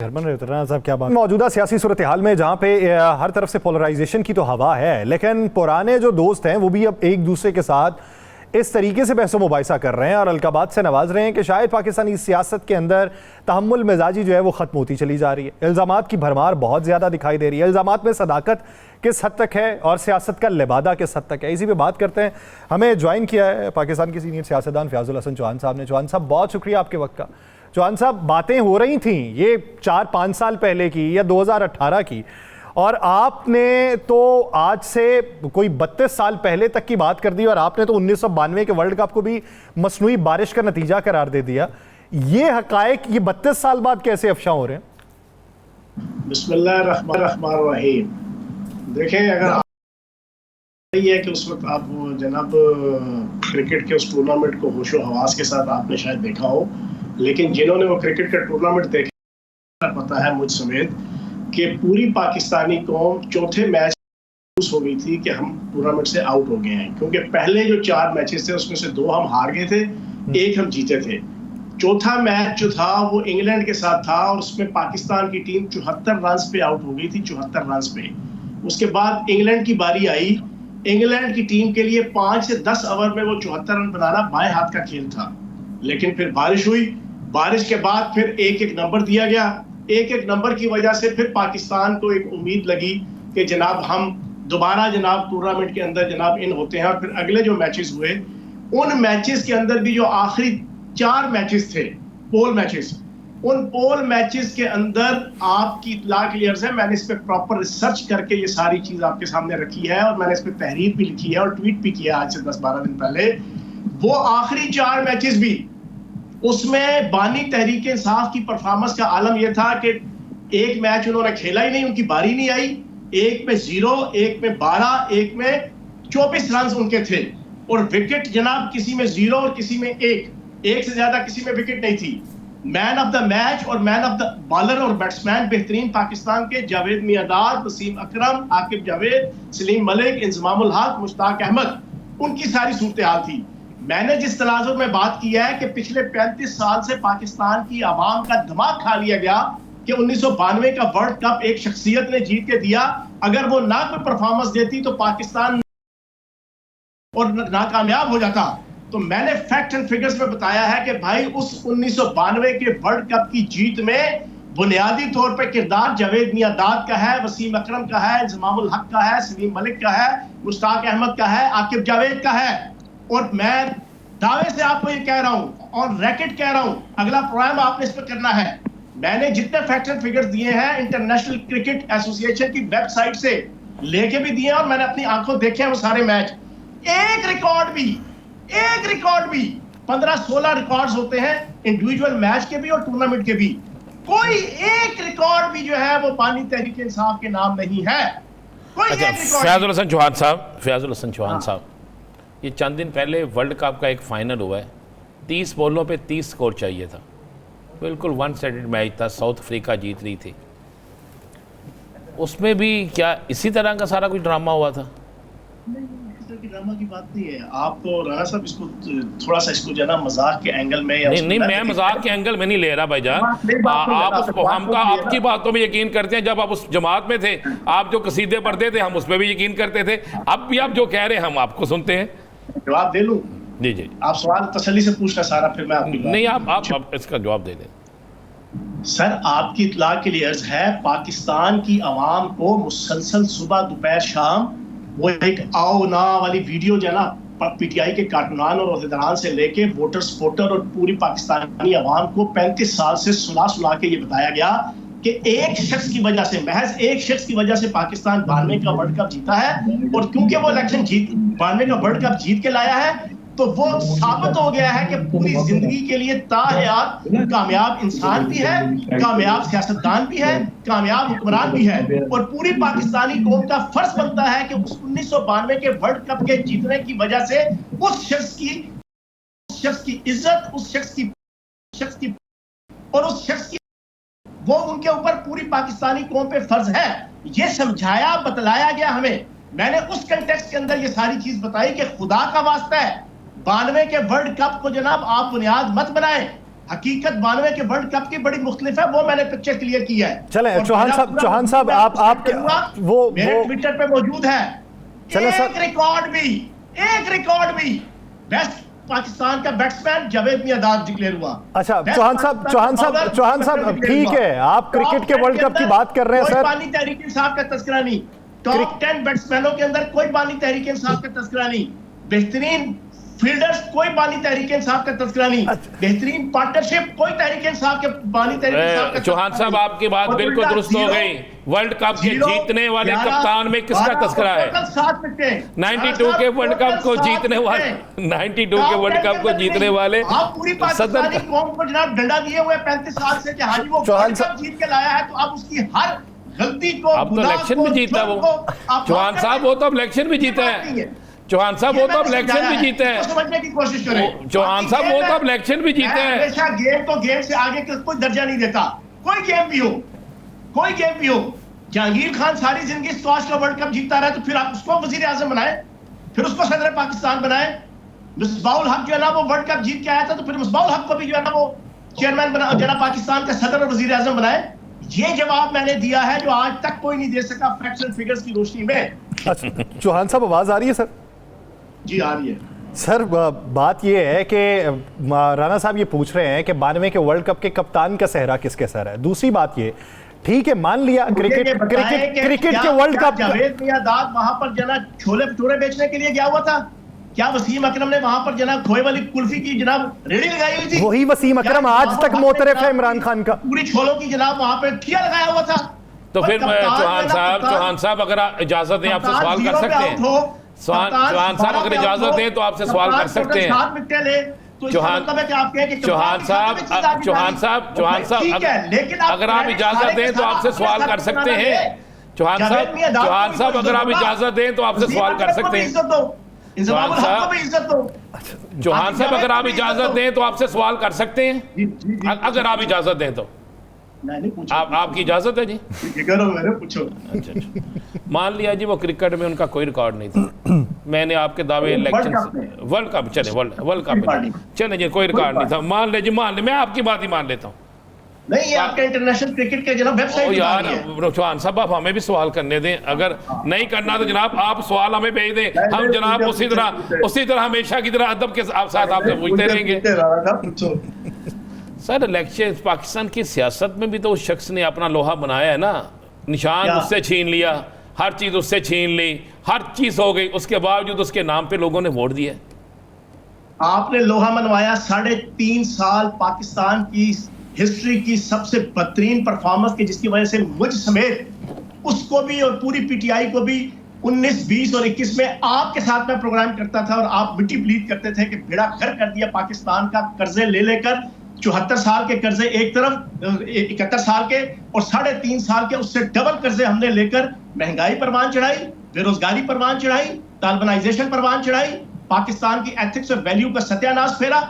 साहब क्या बात। मौजूदा सियासी सूरत हाल में जहाँ पे हर तरफ से पोलराइजेशन की तो हवा है, लेकिन पुराने जो दोस्त हैं वो भी अब एक दूसरे के साथ इस तरीके से बहस मुबाहिसा कर रहे हैं और अलकाबात से नवाज रहे हैं कि शायद पाकिस्तानी सियासत के अंदर तहम्मुल मिजाजी जो है वो ख़त्म होती चली जा रही है। इल्ज़ामात की भरमार बहुत ज़्यादा दिखाई दे रही है। इल्ज़ामात में सदाकत किस हद तक है और सियासत का लिबादा किस हद तक है, इसी पे बात करते हैं। हमें ज्वाइन किया है पाकिस्तान के सीनियर सियासतदान फयाजुल हसन चौहान साहब ने। चौहान साहब बहुत शुक्रिया आपके वक्त का। चौहान साहब, बातें हो रही थी ये 4-5 साल पहले की या 2018 की, और आपने तो आज से कोई 32 साल पहले तक की बात कर दी और आपने तो 1992 के वर्ल्ड कप को भी मसनूई बारिश का नतीजा करार दे दिया। ये हकायक ये 32 साल बाद कैसे अफशा हो रहे हैं? बिस्मिल्लाहिर्रहमानिर्रहीम। देखें, अगर ये है कि उस वक्त आप जनाब क्रिकेट के उस टूर्नामेंट को होशो हवास के साथ आपने शायद देखा हो, लेकिन जिन्होंने वो क्रिकेट का टूर्नामेंट देखा पता है मुझ समेत कि पूरी पाकिस्तानी कौम चौथे मैच हो गई थी कि हम टूर्नामेंट से आउट हो गए हैं, क्योंकि पहले जो 4 मैचेस थे उसमें से 2 हम हार गए थे, 1 हम जीते थे। चौथा मैच जो था वो इंग्लैंड के साथ था और उसमें पाकिस्तान की टीम 74 रन पे आउट हो गई थी, 74 रन पे। उसके बाद इंग्लैंड की बारी आई। इंग्लैंड की टीम के लिए 5 से 10 ओवर में वो 74 रन बनाना बाएं हाथ का खेल था, लेकिन फिर बारिश हुई। बारिश के बाद फिर एक नंबर दिया गया। एक नंबर की वजह से फिर पाकिस्तान को एक उम्मीद लगी कि जनाब हम दोबारा जनाब टूर्नामेंट के अंदर जनाब इन होते हैं। और फिर अगले जो मैचेस हुए, उन मैचेस के अंदर भी जो आखिरी 4 मैचेस थे पोल मैचेस, उन पोल मैचेस के अंदर आपकी इत्तला के लिए अर्ज़ है, मैंने इस पे प्रॉपर रिसर्च करके ये सारी चीज आपके सामने रखी है और मैंने इस पे तहरीर भी लिखी है और ट्वीट भी किया आज से 10-12 दिन पहले। वो आखिरी 4 मैचेस भी, उसमें बानी तहरीक इंसाफ की परफॉर्मेंस का आलम यह था कि एक मैच उन्होंने खेला ही नहीं, उनकी बारी नहीं आई। एक में 0, एक में 12, एक में 24 रन उनके थे और विकेट जनाब किसी में 0 और किसी में 1 से ज्यादा किसी में विकेट नहीं थी। मैन ऑफ द मैच और मैन ऑफ द बॉलर और बैट्समैन बेहतरीन पाकिस्तान के जावेद मियांदाद, वसीम अकरम, आकिब जावेद, सलीम मलिक, इंजमामुल हक, मुश्ताक अहमद, उनकी सारी सूरत हाल थी। मैंने जिस तनाजुर में बात की है कि पिछले 35 साल से पाकिस्तान की आवाम का दिमाग खा लिया गया कि 1992 का वर्ल्ड कप एक शख्सियत ने जीत के दिया, अगर वो ना कोई परफॉर्मेंस देती तो पाकिस्तान और नाकामयाब हो जाता। तो मैंने फैक्ट एंड फिगर्स में बताया है कि भाई उस 1992 के वर्ल्ड कप की जीत में बुनियादी तौर पर किरदार जावेद मियांदाद का है, वसीम अकरम का है, इंजमामुल हक का है, सलीम मलिक का है, मुश्ताक अहमद का है, आकिब जावेद का है। और मैं दावे से आपको ये कह रहा हूं और रैकेट कह रहा हूं, अगला प्रोग्राम आपने इस पर करना है। मैंने जितने फैक्ट एंड फिगर्स दिए हैं इंटरनेशनल क्रिकेट एसोसिएशन की वेबसाइट से लेके भी दिए और मैंने अपनी आंखों देखे हैं वो सारे मैच। एक रिकॉर्ड भी 15-16 रिकॉर्ड्स होते हैं इंडिविजुअल मैच के भी और टूर्नामेंट के भी, कोई एक रिकॉर्ड भी जो है वो बानी तहरीक इंसाफ के नाम नहीं है। कोई अच्छा, फयाजुल हसन चौहान साहब, ये चंद दिन पहले वर्ल्ड कप का एक फाइनल हुआ है, 30 बॉलों पे 30 स्कोर चाहिए था, बिल्कुल 1 साइडेड मैच था, साउथ अफ्रीका जीत रही थी। उसमें भी क्या इसी तरह का सारा कुछ ड्रामा हुआ था? की ड्रामा की बात नहीं है। आप तो राणा साहब इसको थोड़ा सा इसको जना मजाक के एंगल में या नहीं, मैं मजाक के एंगल में नहीं ले रहा भाईजान। आपकी बातों में यकीन करते हैं। जब आप उस जमात में थे, आप जो कसीदे पढ़ते थे हम उस पर भी यकीन करते थे। अब भी आप जो कह रहे हैं हम आपको सुनते हैं। जवाब दे लूं? जी, आप सवाल तसल्ली से पूछना सारा, फिर मैं आपकी नहीं, आप इसका जवाब दे दें। सर, आपकी इत्तला के लिए अर्ज है, पाकिस्तान की आवाम को मुसलसल सुबह दोपहर शाम वो एक आओ ना वाली वीडियो जो है ना, पीटीआई के कारकुनान और ओहदेदारान से लेके वोटर सपोर्टर और पूरी पाकिस्तानी आवाम को 35 साल से सुला के ये बताया गया कि एक शख्स की वजह से, महज एक शख्स की वजह से पाकिस्तान 92 का वर्ल्ड कप जीता है। और क्योंकि वो इलेक्शन 92 का वर्ल्ड कप जीत के लाया है, तो वो साबित हो गया है कि पूरी जिंदगी के लिए ताहयात कामयाब इंसान भी है, कामयाब सियासतदान भी है, कामयाब हुक्मरान भी है। और पूरी पाकिस्तानी कौम का फर्ज बनता है कि उस 1992 के वर्ल्ड कप के जीतने की वजह से उस शख्स की इज्जत, उस शख्स की और उस शख्स की वो उनके ऊपर पूरी पाकिस्तानी कौम पे फर्ज है। ये समझाया, बतलाया गया हमें। मैंने उस कंटेक्स्ट के अंदर ये सारी चीज बताई कि खुदा का वास्ता है 92 के वर्ल्ड कप को जनाब आप बुनियाद मत बनाएं। हकीकत 92 के वर्ल्ड कप की बड़ी मुख्तलिफ है, वो मैंने पिक्चर क्लियर किया है। चलें और चौहान मेरा साहब, पूरा चौहान साहब वजूद आप वो मेरे ट्विटर पे मौजूद है। चलें सर। एक रिकॉर्ड भी बेस्ट पाकिस्तान का बैट्समैन जावेद मियांदाद डिक्लेयर हुआ। अच्छा Best चौहान साहब, पाकिस्तान चौहान का साहब, bowler चौहान साहब declare ठीक हुआ। है, आप क्रिकेट के Top 10 वर्ल्ड कप की अंदर बात कर रहे हैं कोई सर। बानी तहरीक इंसाफ का तस्करा नहीं, टॉप 10 बैट्समैनों के अंदर कोई बानी तहरीक इंसाफ का तस्करा नहीं, बेहतरीन फील्डर्स कोई बानी तहरीक इंसाफ का तस्करा नहीं, बेहतरीन पार्टनरशिप कोई तहरीक इंसाफ के बानी तहरीक इंसाफ का चौहान साहब आपकी बात बिल्कुल दुरुस्त हो गई। वर्ल्ड कप के जीतने वाले कप्तान में किसका तस्करा है? 92 के वर्ल्ड कप को जीतने वाले 92 के वर्ल्ड कप को जीतने वाले आप पूरी पाकिस्तानी कौम को जनाब डंडा दिए हुए 35 साल से कि हाजी वो चौहान वर्ल्ड कप जीत के लाया है, तो आप उसकी हर गलती को, अब तो इलेक्शन भी जीता वो। चौहान साहब वो तो अब इलेक्शन भी जीते हैं। चौहान साहब वो तो अब इलेक्शन भी जीते हैं। समझने की कोशिश करें। चौहान साहब वो तो अब इलेक्शन भी जीते हैं। हमेशा गेम तो गेम से आगे कोई दर्जा नहीं देता, कोई गेम भी हो, कोई गेम भी हो। जहांगीर खान सारी जिंदगी स्क्वाश का वर्ल्ड कप जीतता रहा, तो फिर आप उसको वजीर आजम बनाए, फिर उसको सदर पाकिस्तान बनाए। मिसबाउल हक जो है ना वो वर्ल्ड कप जीत के आया था, तो फिर मिसबाउल हक को भी जो है ना वो चेयरमैन बना, जो है पाकिस्तान का सदर और वजीर आजम बनाए। ये जवाब मैंने दिया है जो आज तक कोई नहीं दे सका फैक्ट्स एंड फिगर्स की रोशनी में। अच्छा चौहान साहब आवाज आ रही है सर? जी आ रही है सर। बात ये है कि राणा साहब ये पूछ रहे हैं कि 92 के वर्ल्ड कप के कप्तान का सेहरा किसके सर है। दूसरी बात ये, ठीक है मान लिया क्रिकेट के वर्ल्ड कप जावेद मियांदाद वहां पर जना छोले भटूरे बेचने के लिए गया हुआ था? क्या वसीम अकरम ने वहां पर जनाब खोए वाली कुल्फी की जनाब रेडी लगाई हुई थी? वही वसीम अकरम आज तक मोतरफ है इमरान खान का। पूरी छोलों की जनाब वहां पर ठिया लगाया हुआ था। तो फिर चौहान साहब अगर इजाजत है आपसे सवाल कर सकते हैं। चौहान साहब अगर इजाजत है तो आपसे सवाल कर सकते हैं। चौहान साहब अगर आप इजाजत दें तो आपसे सवाल कर सकते हैं। चौहान साहब अगर आप इजाजत दें तो आपसे सवाल कर सकते हैं। चौहान साहब अगर आप इजाजत दें तो आपसे सवाल कर सकते हैं, अगर आप इजाजत दें तो। आपकी इजाजत है जी? पूछो। अच्छा। मान लिया जी वो क्रिकेट में उनका कोई रिकॉर्ड नहीं था, मैंने आपके दावे इलेक्शन वर्ल्ड कप चले वर्ल्ड कप चले जी कोई रिकॉर्ड नहीं था, मान ले मैं आपकी बात ही मान लेता हूँ। नहीं, ये आपका इंटरनेशल क्रिकेट के जनाब वेबसाइट यार चौहान साहब आप हमें भी सवाल करने दें, अगर नहीं करना तो जनाब आप सवाल हमें भेज दें, हम जनाब उसी तरह हमेशा की तरह अदब के साथ आपसे पूछते रहेंगे। सर इलेक्शन पाकिस्तान की सियासत में भी तो उस शख्स ने अपना लोहा बनाया है ना, निशान उससे छीन लिया, हर चीज उससे छीन ली, हर चीज हो गई, उसके बावजूद उसके नाम पे लोगों ने वोट दिया। आपने लोहा मनवाया। 3.5 साल पाकिस्तान की हिस्ट्री की सबसे बदतरीन परफॉर्मेंस की, जिसकी वजह से मुझ समेत उसको भी और पूरी पीटीआई को भी 19, 20 और 21 में आपके साथ में प्रोग्राम करता था और आप मिट्टी प्लीट करते थे कि बेड़ा घर कर दिया पाकिस्तान का, कर्जे ले लेकर 74 साल के कर्जे एक तरफ, 71 साल के और 3.5 साल के उससे डबल कर्जे हमने लेकर महंगाई परवान चढ़ाई, बेरोजगारी परवान चढ़ाई, तालिबानाइजेशन परवान चढ़ाई, पाकिस्तान की एथिक्स और वैल्यू का सत्यानाश फेरा।